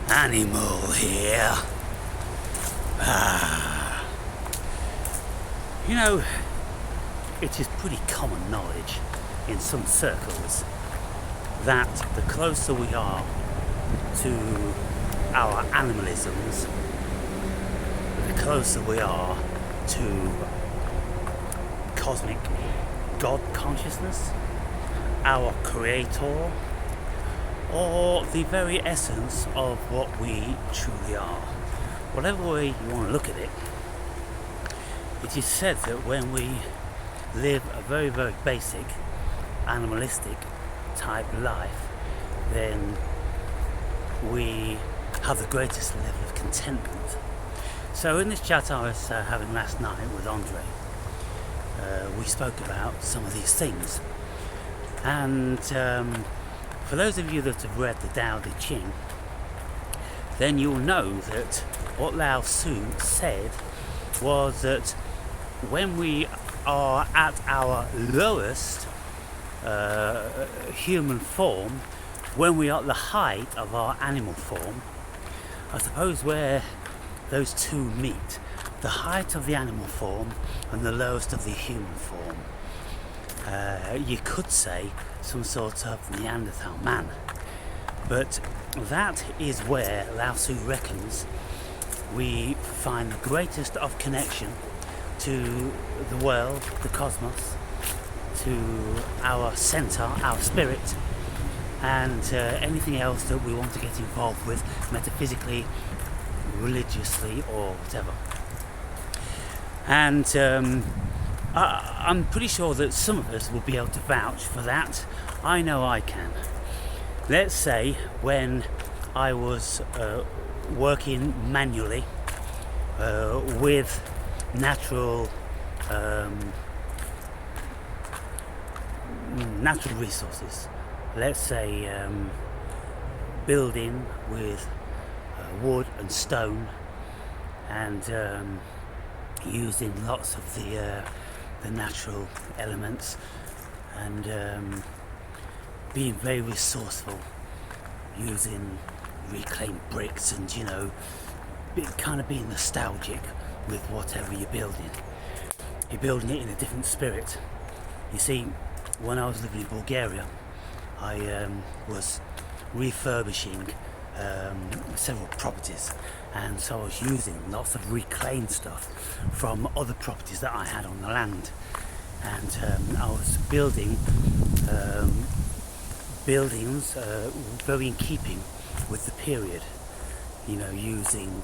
animal here. You know, it is pretty common knowledge in some circles that the closer we are to our animalisms, the closer we are to cosmic God consciousness, our creator, or the very essence of what we truly are. Whatever way you want to look at it, it is said that when we live a very, very basic, animalistic type life, then we have the greatest level of contentment. So in this chat I was having last night with Andre, we spoke about some of these things. And for those of you that have read the Tao Te Ching, then you'll know that what Lao Tzu said was that when we are at our lowest human form, when we are at the height of our animal form, I suppose where those two meet, the height of the animal form and the lowest of the human form, you could say some sort of Neanderthal man. But that is where Lao Tzu reckons we find the greatest of connection to the world, the cosmos, to our center, our spirit, and anything else that we want to get involved with metaphysically, religiously, or whatever. And I'm pretty sure that some of us will be able to vouch for that. I know I can. Let's say when I was working manually with natural resources, let's say building with wood and stone, and using lots of the natural elements, and being very resourceful, using reclaimed bricks, and kind of being nostalgic with whatever you're building. You're building it in a different spirit. You see, when I was living in Bulgaria, I was refurbishing several properties, and so I was using lots of reclaimed stuff from other properties that I had on the land, and I was building buildings very in keeping with the period, using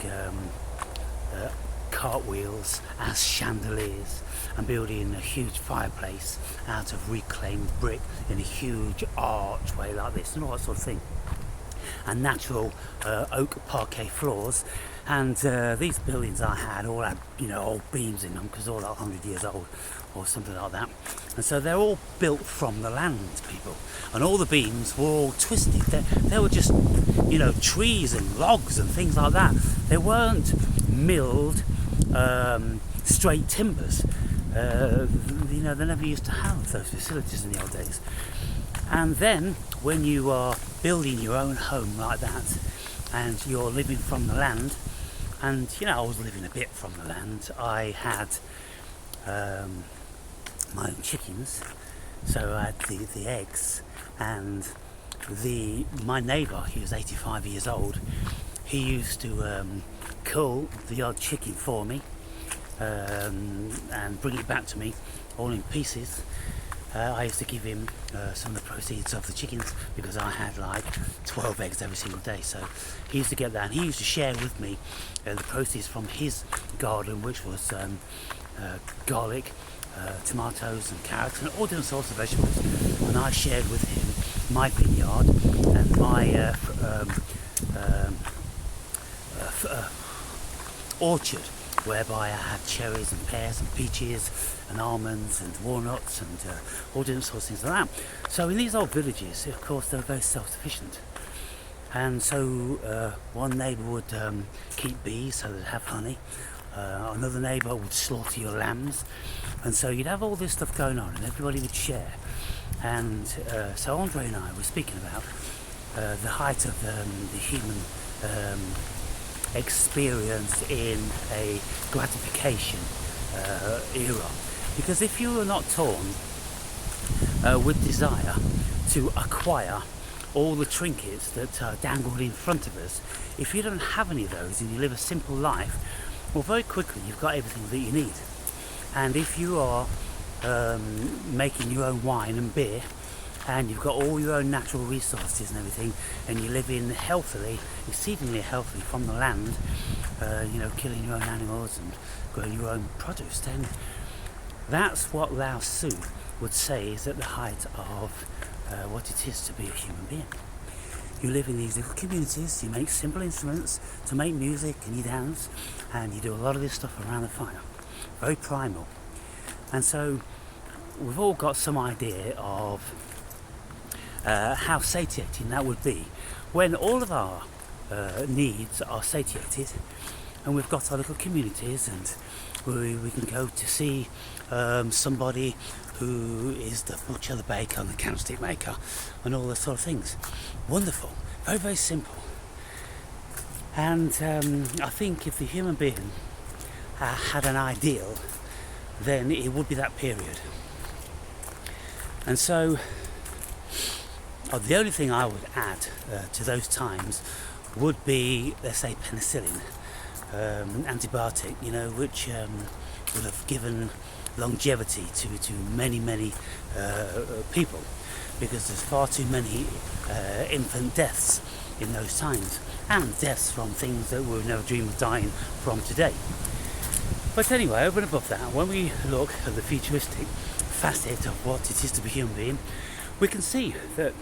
cartwheels as chandeliers, and building a huge fireplace out of reclaimed brick in a huge archway like this, and all that sort of thing, and natural oak parquet floors. And these buildings I had all had old beams in them, because they're all like 100 years old or something like that, and so they're all built from the land, people, and all the beams were all twisted. They were just trees and logs and things like that. They weren't milled straight timbers. They never used to have those facilities in the old days. And then when you are building your own home like that, and you're living from the land, and I was living a bit from the land. I had my own chickens, so I had the eggs, and my neighbour, he was 85 years old, he used to kill the odd chicken for me, and bring it back to me all in pieces. I used to give him some of the proceeds of the chickens, because I had like 12 eggs every single day, so he used to get that, and he used to share with me the proceeds from his garden, which was garlic, tomatoes and carrots and all different sorts of vegetables, and I shared with him my vineyard and my orchard, whereby I had cherries and pears and peaches and almonds and walnuts and all different sorts of things like that. So in these old villages, of course, they were very self-sufficient. And so one neighbour would keep bees so they'd have honey. Another neighbour would slaughter your lambs. And so you'd have all this stuff going on, and everybody would share. And so Andre and I were speaking about the height of the human experience in a gratification era. Because if you are not torn with desire to acquire all the trinkets that are dangled in front of us, if you don't have any of those and you live a simple life, well, very quickly you've got everything that you need. And if you are making your own wine and beer, and you've got all your own natural resources and everything, and you live in healthily, exceedingly healthily from the land, killing your own animals and growing your own produce, then that's what Lao Tzu would say is at the height of what it is to be a human being. You live in these little communities, you make simple instruments to make music, and you dance, and you do a lot of this stuff around the fire. Very primal. And so we've all got some idea of how satiating that would be when all of our needs are satiated, and we've got our little communities, and we can go to see somebody who is the butcher, the baker, and the candlestick maker, and all those sort of things. Wonderful, very, very simple. And I think if the human being had an ideal, then it would be that period. And so the only thing I would add to those times would be, let's say, penicillin, antibiotic, which would have given longevity to many people, because there's far too many infant deaths in those times, and deaths from things that we would never dream of dying from today. But anyway, over and above that, when we look at the futuristic facet of what it is to be a human being, we can see that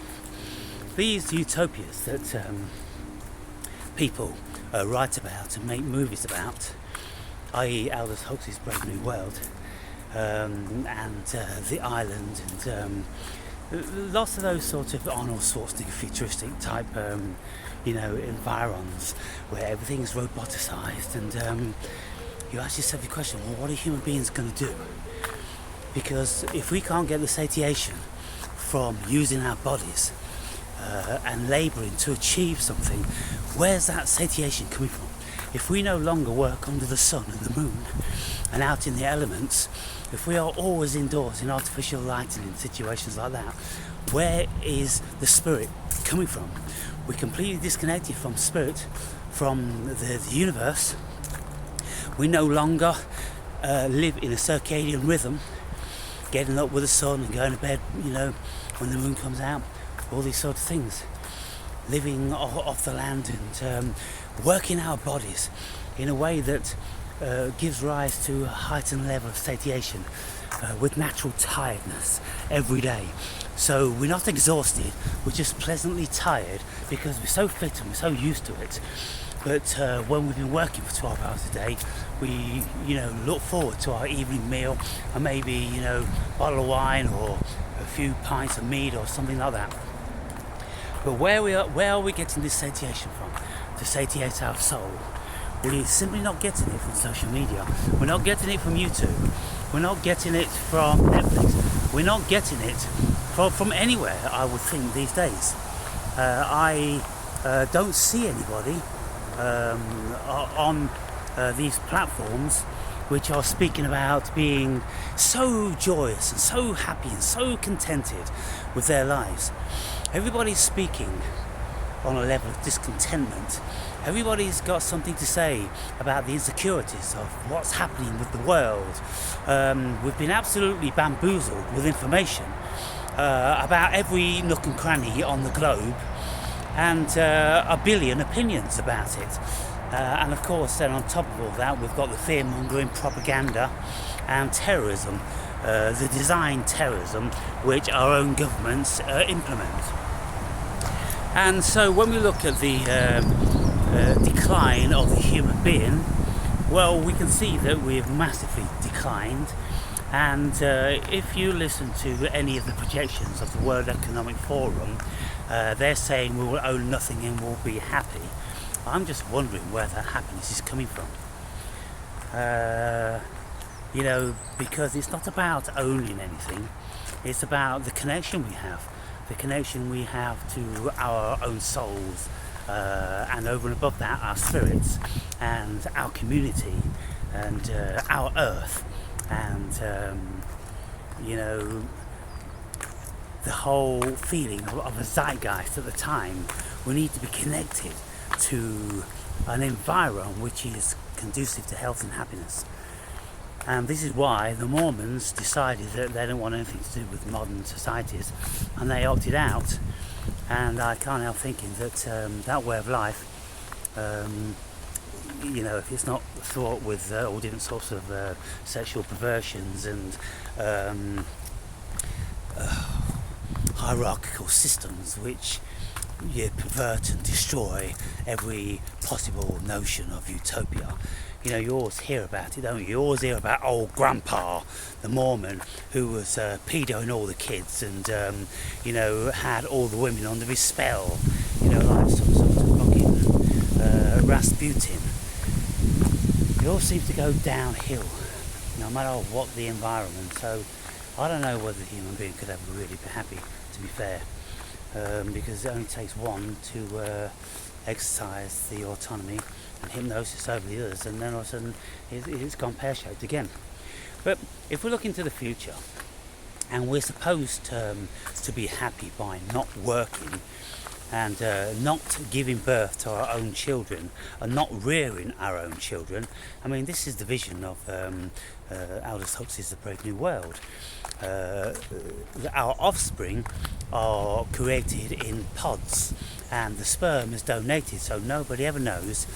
these utopias that people write about and make movies about, i.e. Aldous Huxley's Brave New World, and The Island, and lots of those sort of Arnold Schwarzenegger futuristic type environs where everything's roboticized, and you ask yourself the question, well, what are human beings going to do? Because if we can't get the satiation from using our bodies and labouring to achieve something, where's that satiation coming from? If we no longer work under the sun and the moon and out in the elements, if we are always indoors in artificial lighting in situations like that, where is the spirit coming from? We're completely disconnected from spirit, from the universe. We no longer live in a circadian rhythm, getting up with the sun and going to bed, when the moon comes out, all these sort of things. Living off the land and working our bodies in a way that gives rise to a heightened level of satiation with natural tiredness every day. So we're not exhausted, we're just pleasantly tired because we're so fit and we're so used to it. But when we've been working for 12 hours a day, we, look forward to our evening meal and maybe, a bottle of wine or a few pints of mead or something like that. But where are we getting this satiation from? To satiate our soul? We're simply not getting it from social media. We're not getting it from YouTube. We're not getting it from Netflix. We're not getting it from anywhere, I would think, these days. I don't see anybody on these platforms which are speaking about being so joyous and so happy and so contented with their lives. Everybody's speaking on a level of discontentment. Everybody's got something to say about the insecurities of what's happening with the world. We've been absolutely bamboozled with information about every nook and cranny on the globe, and a billion opinions about it. And of course, then on top of all that, we've got the fear-mongering propaganda and terrorism, the design terrorism which our own governments implement. And so when we look at the decline of the human being, well, we can see that we've massively declined. And if you listen to any of the projections of the World Economic Forum, they're saying we will own nothing and we'll be happy. I'm just wondering where that happiness is coming from. Because it's not about owning anything, it's about the connection we have to our own souls, and over and above that, our spirits and our community and our earth and the whole feeling of a zeitgeist at the time. We need to be connected to an environment which is conducive to health and happiness. And this is why the Mormons decided that they don't want anything to do with modern societies, and they opted out. And I can't help thinking that that way of life, if it's not fraught with all different sorts of sexual perversions and hierarchical systems which pervert and destroy every possible notion of utopia. You always hear about it, don't you? You always hear about old grandpa, the Mormon, who was pedoing all the kids and, had all the women under his spell, like some sort of fucking Rasputin. It all seems to go downhill, no matter what the environment. So I don't know whether the human being could ever really be happy, to be fair, because it only takes one to exercise the autonomy and hypnosis over the others, and then all of a sudden it's gone pear-shaped again. But if we look into the future, and we're supposed to be happy by not working and not giving birth to our own children and not rearing our own children, I mean, this is the vision of Aldous Huxley's The Brave New World. Our offspring are created in pods, and the sperm is donated, so nobody ever knows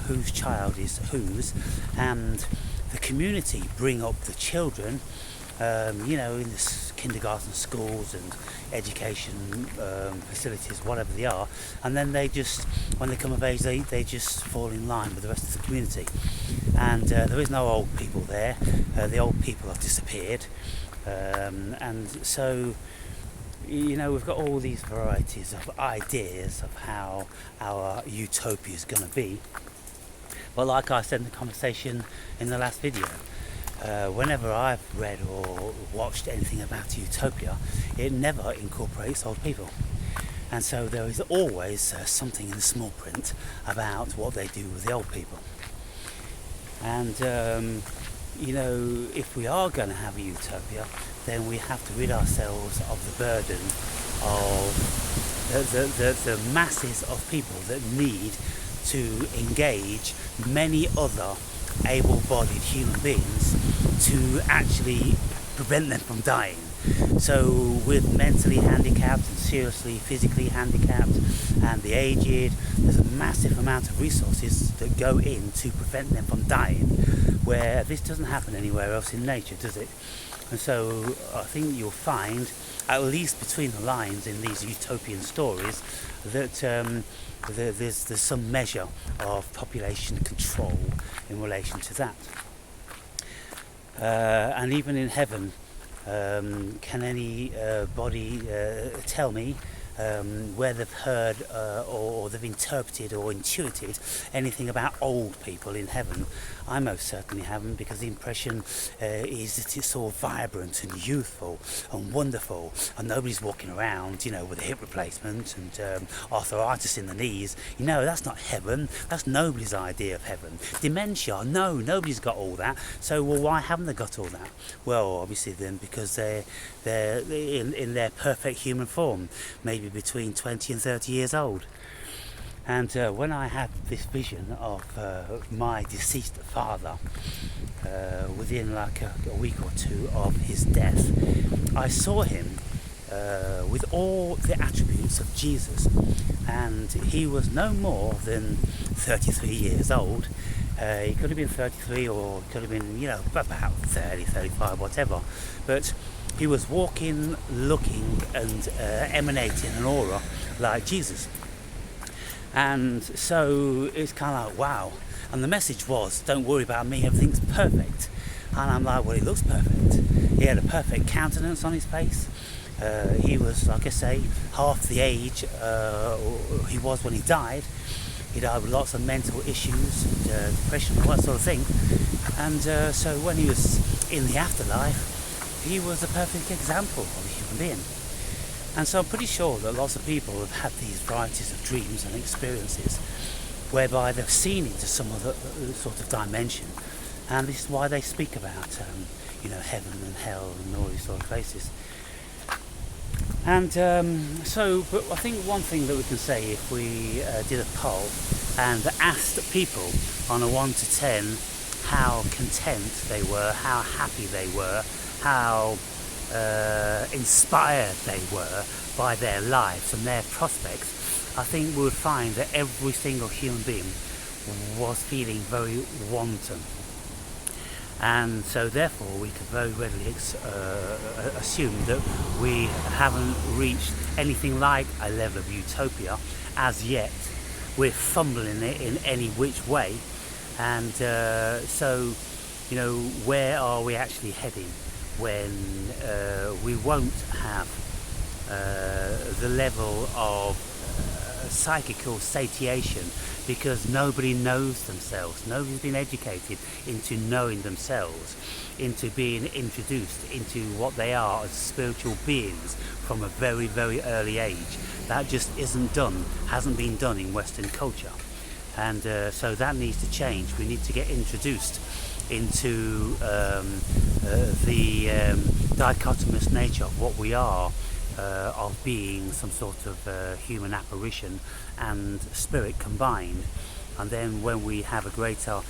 whose child is whose, and the community bring up the children, in the kindergarten schools and education facilities, whatever they are, and then they just, when they come of age, they just fall in line with the rest of the community. And there is no old people there. The old people have disappeared, and so we've got all these varieties of ideas of how our utopia is going to be. But like I said in the conversation in the last video, whenever I've read or watched anything about utopia, it never incorporates old people. And so there is always something in the small print about what they do with the old people. And if we are going to have a utopia, then we have to rid ourselves of the burden of the masses of people that need to engage many other able-bodied human beings to actually prevent them from dying. So with mentally handicapped and seriously physically handicapped and the aged, there's a massive amount of resources that go in to prevent them from dying, where this doesn't happen anywhere else in nature, does it? And so I think you'll find, at least between the lines in these utopian stories, that there's some measure of population control in relation to that. And even in heaven, can anybody tell me where they've heard or they've interpreted or intuited anything about old people in heaven? I most certainly haven't, because the impression is that it's all vibrant and youthful and wonderful, and nobody's walking around, with a hip replacement and arthritis in the knees. That's not heaven. That's nobody's idea of heaven. Dementia, no, nobody's got all that. So, why haven't they got all that? Well, obviously then, because they're in their perfect human form, maybe between 20 and 30 years old. And when I had this vision of my deceased father, within like a week or two of his death, I saw him with all the attributes of Jesus, and he was no more than 33 years old. He could have been 33, or he could have been, about 30, 35, whatever. But he was walking, looking, and emanating an aura like Jesus. And so it's kind of like, wow. And the message was, don't worry about me, everything's perfect. And I'm like, well, he looks perfect. He had a perfect countenance on his face. He was, like I say, half the age he was when he died. He died with lots of mental issues, depression, all that sort of thing. And so when he was in the afterlife, he was a perfect example of a human being. And so I'm pretty sure that lots of people have had these varieties of dreams and experiences whereby they've seen into some other sort of dimension, and this is why they speak about heaven and hell and all these sort of places. And but I think one thing that we can say, if we did a poll and asked people on a 1 to 10 how content they were, how happy they were, how inspired they were by their lives and their prospects, I think we would find that every single human being was feeling very wanton. And so therefore we could very readily assume that we haven't reached anything like a level of utopia as yet. We're fumbling it in any which way, and so where are we actually heading when we won't have the level of psychical satiation, because nobody knows themselves. Nobody's been educated into knowing themselves, into being introduced into what they are as spiritual beings from a very, very early age. That just hasn't been done in Western culture. And so that needs to change. We need to get introduced into the dichotomous nature of what we are, of being some sort of human apparition and spirit combined. And then when we have a greater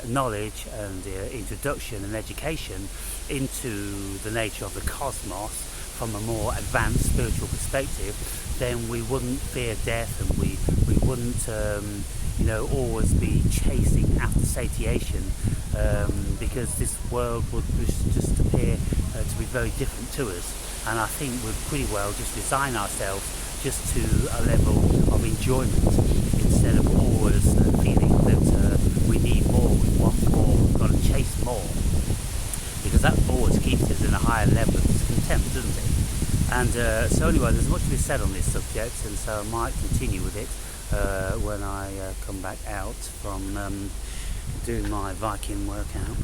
knowledge and introduction and education into the nature of the cosmos from a more advanced spiritual perspective, then we wouldn't fear death, and we wouldn't always be chasing after satiation, because this world would just appear to be very different to us. And I think we'd pretty well just resign ourselves just to a level of enjoyment, instead of always feeling that we need more, we want more, we've got to chase more, because that always keeps us in a higher level of discontent, doesn't it? And so anyway, there's much to be said on this subject, and so I might continue with it when I come back out from doing my Viking workout.